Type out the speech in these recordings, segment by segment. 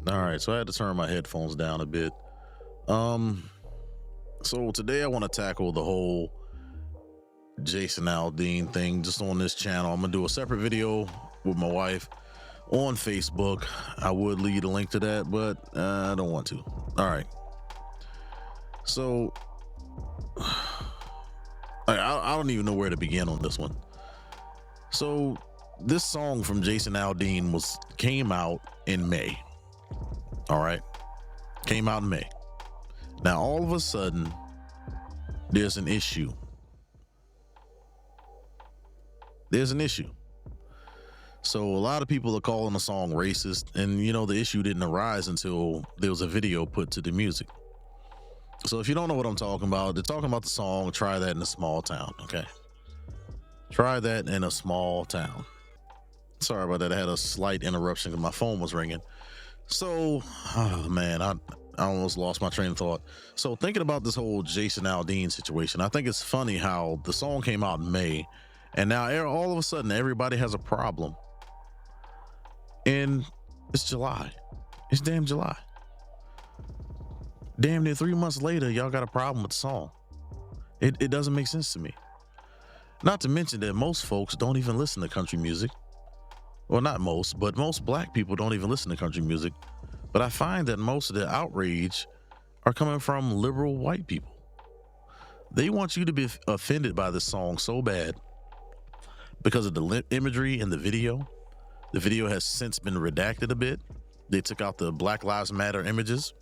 All right, so I had to turn my headphones down a bit. Um, so today I want to tackle the whole Jason Aldean thing just on this channel. I'm gonna do a separate video with my wife on Facebook. I would leave a link to that, but I don't want to. All right. So I don't even know where to begin on this one. So this song from Jason Aldean came out in May. All right, came out in May. Now all of a sudden, there's an issue. There's an issue. So a lot of people are calling the song racist, and the issue didn't arise until there was a video put to the music. So if you don't know what I'm talking about, they're talking about the song "Try That in a Small Town." Okay, try that in a small town. Sorry about that. I had a slight interruption because my phone was ringing. So, oh man, I almost lost my train of thought. So thinking about this whole Jason Aldean situation, I think it's funny how the song came out in May, and now all of a sudden everybody has a problem. And it's July. It's damn July. Damn near 3 months later, y'all got a problem with the song. It doesn't make sense to me. Not to mention that most folks don't even listen to country music. Well, not most, but most black people don't even listen to country music. But I find that most of the outrage are coming from liberal white people. They want you to be offended by this song so bad because of the imagery in the video. The video has since been redacted a bit. They took out the Black Lives Matter images.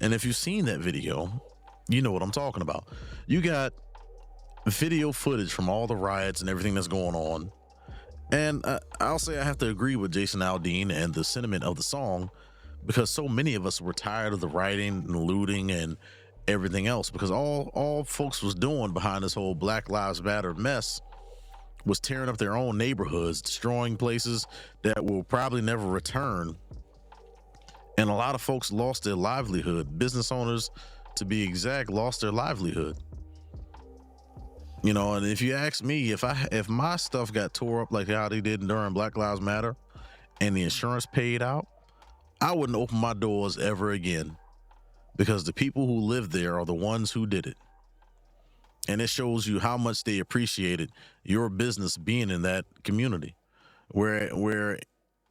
And if you've seen that video, you know what I'm talking about. You got video footage from all the riots and everything that's going on. And I'll say I have to agree with Jason Aldean and the sentiment of the song, because so many of us were tired of the rioting and looting and everything else, because all folks was doing behind this whole Black Lives Matter mess was tearing up their own neighborhoods, destroying places that will probably never return. And a lot of folks lost their livelihood. Business owners, to be exact, lost their livelihood. And if you ask me, if my stuff got tore up like how they did during Black Lives Matter and the insurance paid out, I wouldn't open my doors ever again, because the people who live there are the ones who did it. And it shows you how much they appreciated your business being in that community. Where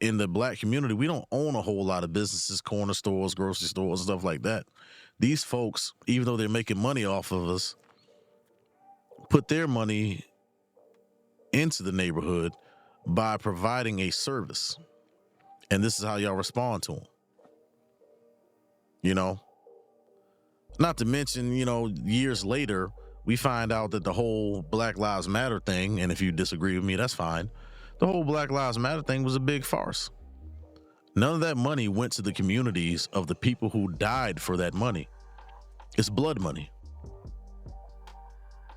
in the black community, we don't own a whole lot of businesses, corner stores, grocery stores, stuff like that. These folks, even though they're making money off of us, put their money into the neighborhood by providing a service. And this is how y'all respond to them. Not to mention, years later, we find out that the whole Black Lives Matter thing, and if you disagree with me, that's fine. The whole Black Lives Matter thing was a big farce. None of that money went to the communities of the people who died for that money. It's blood money.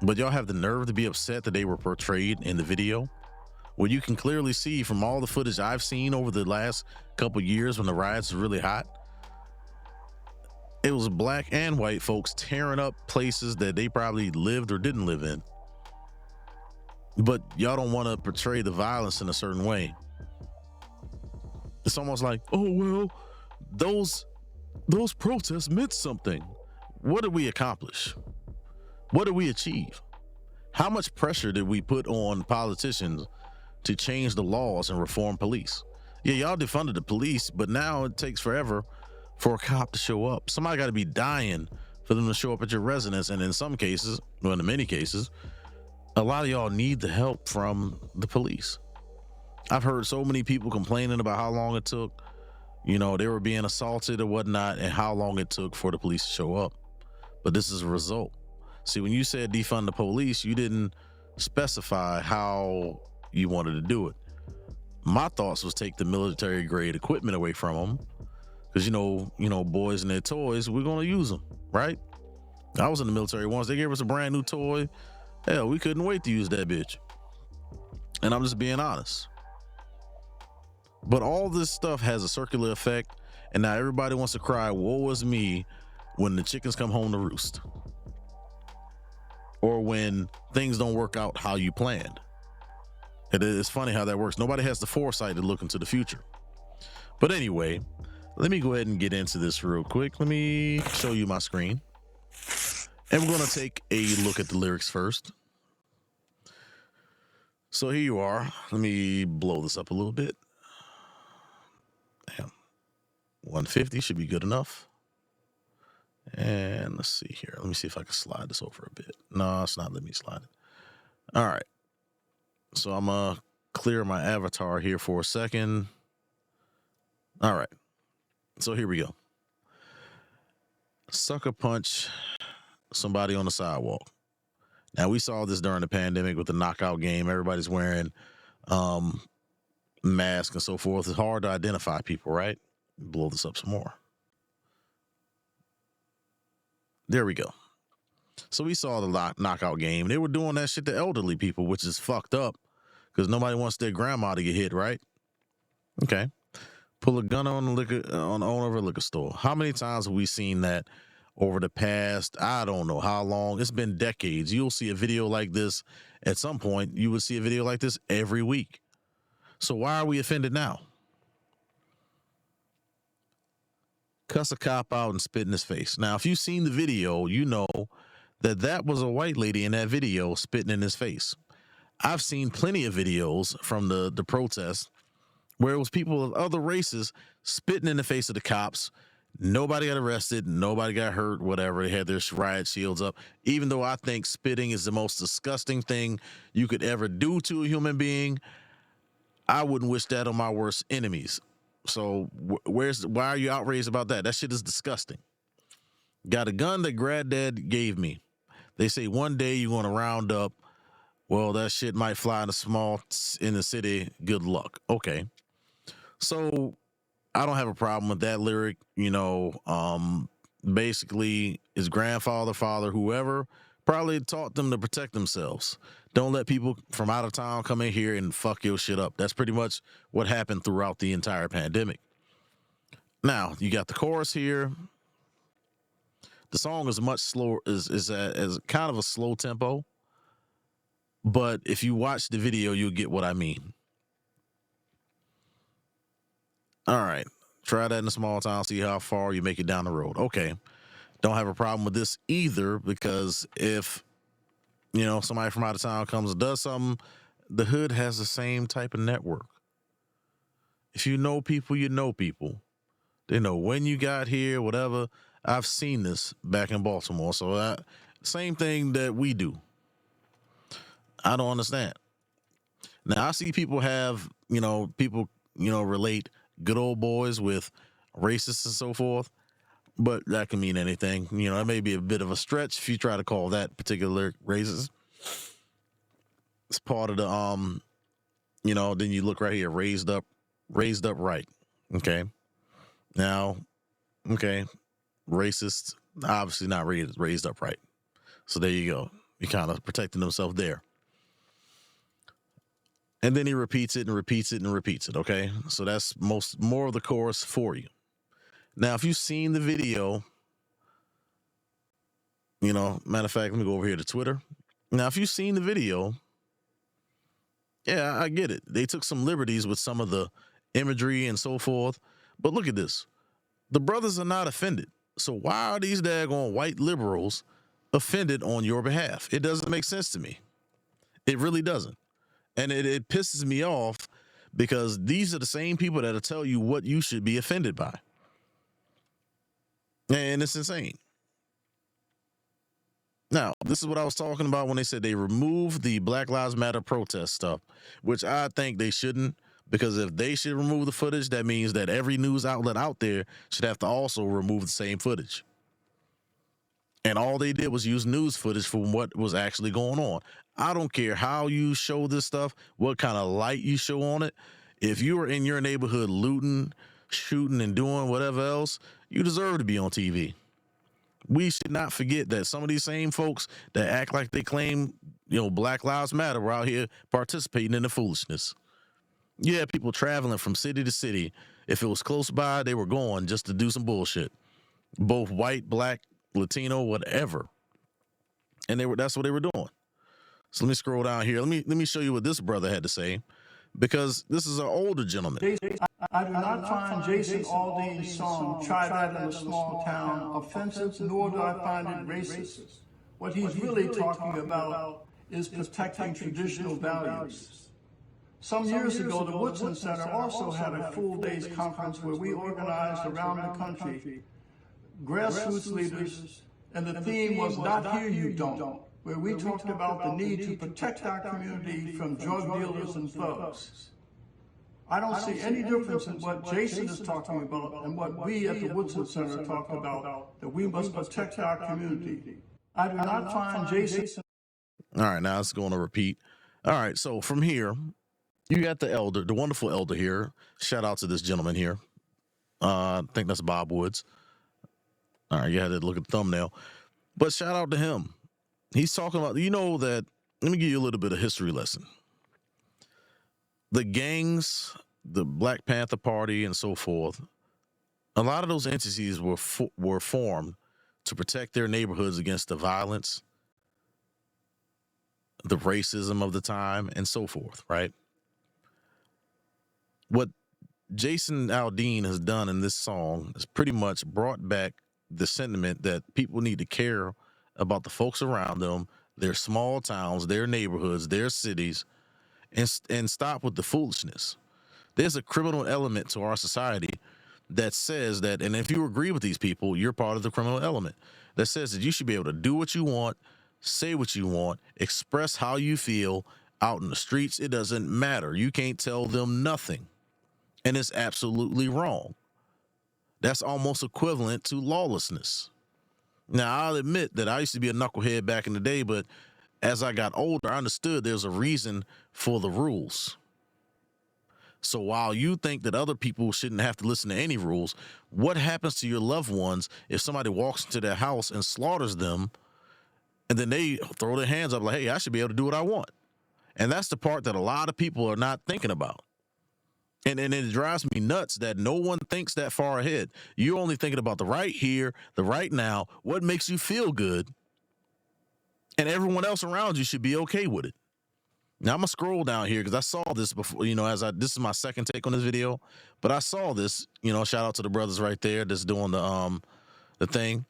But y'all have the nerve to be upset that they were portrayed in the video, where you can clearly see from all the footage I've seen over the last couple years when the riots were really hot, it was black and white folks tearing up places that they probably lived or didn't live in. But y'all don't want to portray the violence in a certain way. It's almost like, oh, well, those protests meant something. What did we accomplish? What did we achieve? How much pressure did we put on politicians to change the laws and reform police? Yeah, y'all defunded the police, but now it takes forever for a cop to show up. Somebody got to be dying for them to show up at your residence. And in some cases, well, in many cases, a lot of y'all need the help from the police. I've heard so many people complaining about how long it took, they were being assaulted or whatnot, and how long it took for the police to show up. But this is a result. See, when you said defund the police, you didn't specify how you wanted to do it. My thoughts was take the military grade equipment away from them, because boys and their toys, we're gonna use them, right? I was in the military once. They gave us a brand new toy. Hell, we couldn't wait to use that bitch. And I'm just being honest. But all this stuff has a circular effect, and now everybody wants to cry, woe is me, when the chickens come home to roost, or when things don't work out how you planned. It's funny how that works. Nobody has the foresight to look into the future. But anyway, Let me go ahead and get into this real quick. Let me show you my screen. And we're going to take a look at the lyrics first. So here you are. Let me blow this up a little bit. Damn. 150 should be good enough. And let's see here. Let me see if I can slide this over a bit. No, it's not letting me slide it. All right. So I'm going to clear my avatar here for a second. All right. So here we go. Sucker punch somebody on the sidewalk. Now, we saw this during the pandemic with the knockout game. Everybody's wearing masks and so forth. It's hard to identify people, right? Blow this up some more. There we go. So we saw the knockout game. They were doing that shit to elderly people, which is fucked up because nobody wants their grandma to get hit, right? Okay. Pull a gun on the owner of a liquor store. How many times have we seen that over the past, I don't know how long? It's been decades. You'll see a video like this at some point. You would see a video like this every week. So why are we offended now? Cuss a cop out and spit in his face. Now, if you've seen the video, you know that was a white lady in that video spitting in his face. I've seen plenty of videos from the protests where it was people of other races spitting in the face of the cops. Nobody got arrested. Nobody got hurt, whatever. They had their riot shields up. Even though I think spitting is the most disgusting thing you could ever do to a human being, I wouldn't wish that on my worst enemies. So why are you outraged about that? That shit is disgusting. Got a gun that granddad gave me. They say one day you're going to round up. Well, that shit might fly in the city. Good luck. Okay. So I don't have a problem with that lyric. Basically his grandfather, father, whoever probably taught them to protect themselves. Don't let people from out of town come in here and fuck your shit up. That's pretty much what happened throughout the entire pandemic. Now, you got the chorus here. The song is much slower, is kind of a slow tempo. But if you watch the video, you'll get what I mean. All right. Try that in a small town, see how far you make it down the road. Okay. Don't have a problem with this either, because if, somebody from out of town comes and does something, the hood has the same type of network. If you know people, you know people. They know when you got here, whatever. I've seen this back in Baltimore. So same thing that we do. I don't understand. Now, I see people have, relate good old boys with racists and so forth, but that can mean anything. It may be a bit of a stretch if you try to call that particular racist. It's part of the, then you look right here, raised up right. Okay. Now, okay, racist, obviously not raised up right. So there you go. He kind of protecting himself there. And then he repeats it and repeats it and repeats it, okay? So that's more of the chorus for you. Now, if you've seen the video, matter of fact, let me go over here to Twitter. Now, if you've seen the video, yeah, I get it. They took some liberties with some of the imagery and so forth. But look at this. The brothers are not offended. So why are these daggone white liberals offended on your behalf? It doesn't make sense to me. It really doesn't. And it pisses me off because these are the same people that'll tell you what you should be offended by. And it's insane. Now, this is what I was talking about when they said they removed the Black Lives Matter protest stuff, which I think they shouldn't, because if they should remove the footage, that means that every news outlet out there should have to also remove the same footage. And all they did was use news footage from what was actually going on. I don't care how you show this stuff, what kind of light you show on it. If you are in your neighborhood looting, shooting, and doing whatever else, you deserve to be on TV. We should not forget that some of these same folks that act like they claim, Black Lives Matter were out here participating in the foolishness. You had people traveling from city to city. If it was close by, they were going just to do some bullshit. Both white, black, Latino, whatever. And that's what they were doing. So let me scroll down here. Let me show you what this brother had to say. because this is an older gentleman. I do not find Jason Aldean's song, Try That in a Small Town, offensive, nor do I find it racist. What he's really talking about is protecting traditional values. Some years ago, the Woodson Center also had a full day's conference where we organized around the country grassroots leaders, and the theme was Not Here You Don't, where we talked about the need to protect our community from drug dealers and thugs. I don't see any difference in what Jason is talking about and what we at the Woodson Center talk about, that we must protect our community. I do not find Jason. All right, now it's going to repeat. All right, so from here, you got the elder, the wonderful elder here. Shout out to this gentleman here. I think that's Bob Woods. All right, you had to look at the thumbnail. But shout out to him. He's talking about, that, let me give you a little bit of history lesson. The gangs, the Black Panther Party, and so forth, a lot of those entities were formed to protect their neighborhoods against the violence, the racism of the time, and so forth, right? What Jason Aldean has done in this song is pretty much brought back the sentiment that people need to care about the folks around them, their small towns, their neighborhoods, their cities, and stop with the foolishness. There's a criminal element to our society that says that, and if you agree with these people, you're part of the criminal element that says that you should be able to do what you want, say what you want, express how you feel out in the streets. It doesn't matter. You can't tell them nothing. And it's absolutely wrong. That's almost equivalent to lawlessness. Now, I'll admit that I used to be a knucklehead back in the day, but as I got older, I understood there's a reason for the rules. So while you think that other people shouldn't have to listen to any rules, what happens to your loved ones if somebody walks into their house and slaughters them, and then they throw their hands up like, hey, I should be able to do what I want? And that's the part that a lot of people are not thinking about. And it drives me nuts that no one thinks that far ahead. You're only thinking about the right here, the right now, what makes you feel good, and everyone else around you should be okay with it. Now, I'm going to scroll down here because I saw this before, this is my second take on this video, but I saw this, shout out to the brothers right there that's doing the thing.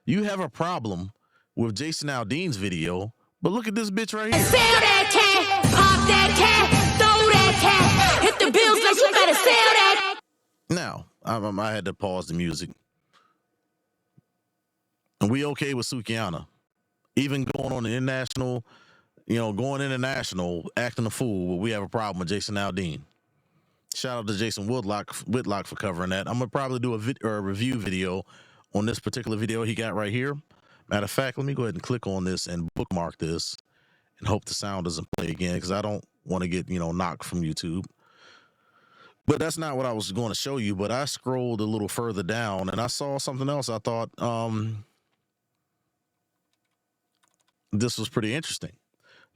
You have a problem with Jason Aldean's video, but look at this bitch right here. Sell that cat, pop that cat, throw that cat, hit the bills like you better sell that. Now, I had to pause the music. And we okay with Sukiana. Even going on the international, acting a fool, we have a problem with Jason Aldean. Shout out to Jason Whitlock for covering that. I'm going to probably do a review video on this particular video he got right here. Matter of fact, let me go ahead and click on this and bookmark this and hope the sound doesn't play again because I don't want to get, knocked from YouTube. But that's not what I was going to show you. But I scrolled a little further down and I saw something else. I thought this was pretty interesting.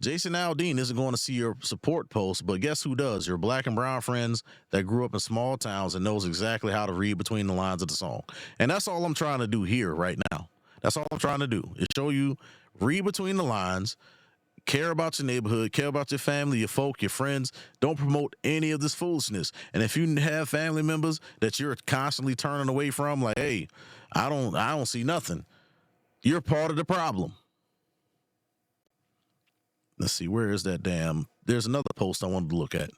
Jason Aldean isn't going to see your support post, but guess who does? Your black and brown friends that grew up in small towns and knows exactly how to read between the lines of the song. And that's all I'm trying to do here right now. That's all I'm trying to do is show you, read between the lines, care about your neighborhood, care about your family, your folk, your friends. Don't promote any of this foolishness. And if you have family members that you're constantly turning away from, like, hey, I don't see nothing, you're part of the problem. Let's see, where is that there's another post I wanted to look at.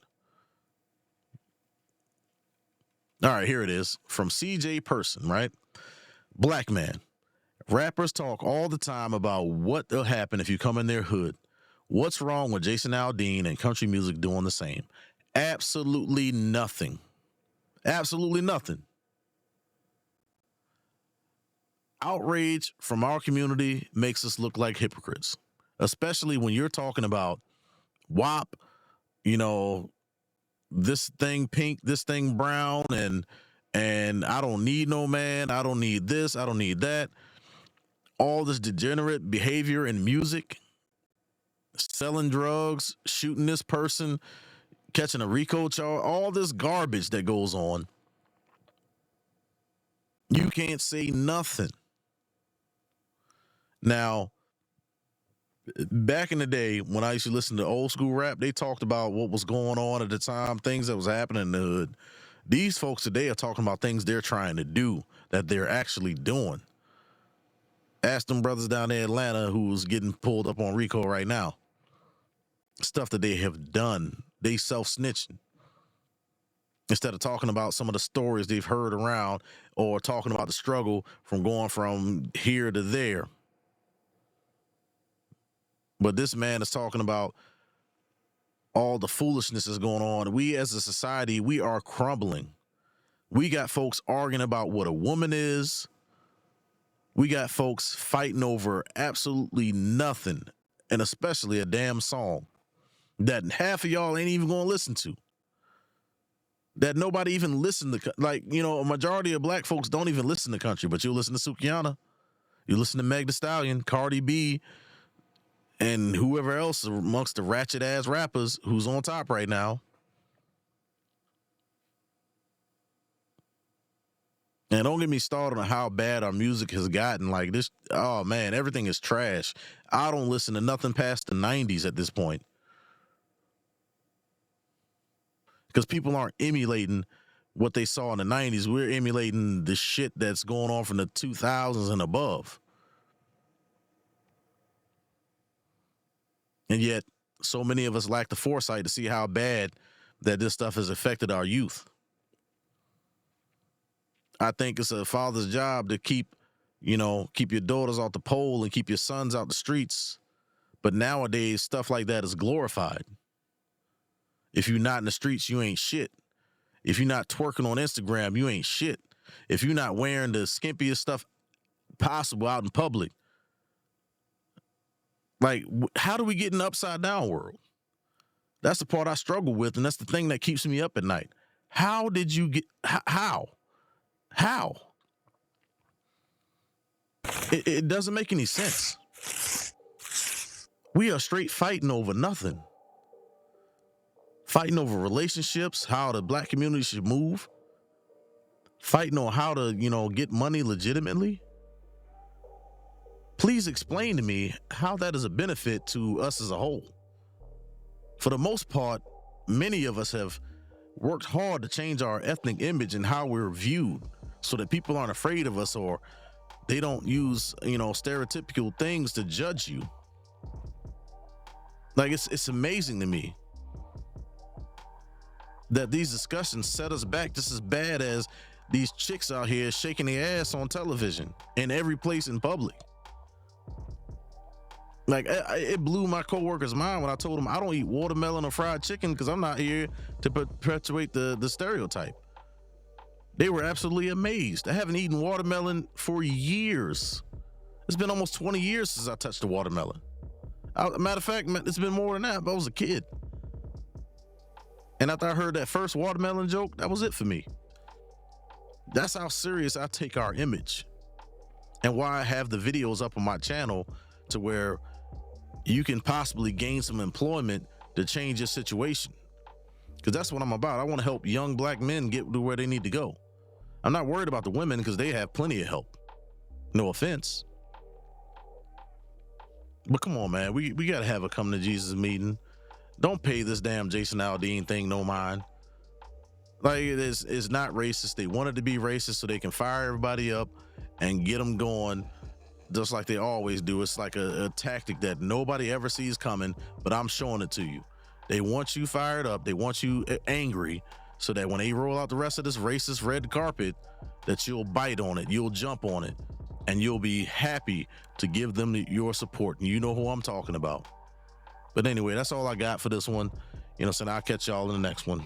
All right, here it is from CJ Person, right? Black man. Rappers talk all the time about what will happen if you come in their hood. What's wrong with Jason Aldean and country music doing the same? Absolutely nothing. Absolutely nothing. Outrage from our community makes us look like hypocrites, especially when you're talking about WAP, this thing pink, this thing brown, and I don't need no man, I don't need this, I don't need that. All this degenerate behavior in music, selling drugs, shooting this person, catching a RICO charge, all this garbage that goes on. You can't say nothing. Now, Back in the day when I used to listen to old school rap, they talked about what was going on at the time, things that was happening in the hood. These folks today are talking about things they're trying to do, that they're actually doing. Ask them brothers down in Atlanta who's getting pulled up on RICO right now. Stuff that they have done. They self-snitching. Instead of talking about some of the stories they've heard around or talking about the struggle from going from here to there. But this man is talking about all the foolishness that's going on. We as a society, we are crumbling. We got folks arguing about what a woman is. We got folks fighting over absolutely nothing, and especially a damn song that half of y'all ain't even going to listen to. That nobody even listened to. Like, you know, a majority of black folks don't even listen to country, but you listen to Sukiana. You listen to Meg Thee Stallion, Cardi B, and whoever else amongst the ratchet ass rappers who's on top right now. And don't get me started on how bad our music has gotten. Like this, oh man, everything is trash. I don't listen to nothing past the 90s at this point. Because people aren't emulating what they saw in the 90s. We're emulating the shit that's going on from the 2000s and above. And yet, so many of us lack the foresight to see how bad that this stuff has affected our youth. I think it's a father's job to keep your daughters off the pole and keep your sons out the streets. But nowadays, stuff like that is glorified. If you're not in the streets, you ain't shit. If you're not twerking on Instagram, you ain't shit. If you're not wearing the skimpiest stuff possible out in public, like, how do we get in the upside down world? That's the part I struggle with, and that's the thing that keeps me up at night. How did you get, how? It doesn't make any sense. We are straight fighting over nothing. Fighting over relationships, how the black community should move. Fighting on how to, get money legitimately. Please explain to me how that is a benefit to us as a whole. For the most part, many of us have worked hard to change our ethnic image and how we're viewed so that people aren't afraid of us or they don't use, stereotypical things to judge you. Like, it's amazing to me that these discussions set us back just as bad as these chicks out here shaking their ass on television in every place in public. Like, it blew my coworker's mind when I told him I don't eat watermelon or fried chicken because I'm not here to perpetuate the stereotype. They were absolutely amazed. I haven't eaten watermelon for years. It's been almost 20 years since I touched a watermelon. Matter of fact, it's been more than that, but I was a kid. And after I heard that first watermelon joke, that was it for me. That's how serious I take our image. And why I have the videos up on my channel to where you can possibly gain some employment to change your situation. Because that's what I'm about. I want to help young black men get to where they need to go. I'm not worried about the women because they have plenty of help. No offense. But come on, man. We got to have a come to Jesus meeting. Don't pay this damn Jason Aldean thing no mind. Like, it's not racist. They wanted to be racist so they can fire everybody up and get them going just like they always do. It's like a tactic that nobody ever sees coming, but I'm showing it to you. They want you fired up. They want you angry so that when they roll out the rest of this racist red carpet, that you'll bite on it, you'll jump on it, and you'll be happy to give them your support. And you know who I'm talking about. But anyway, that's all I got for this one. So I'll catch y'all in the next one.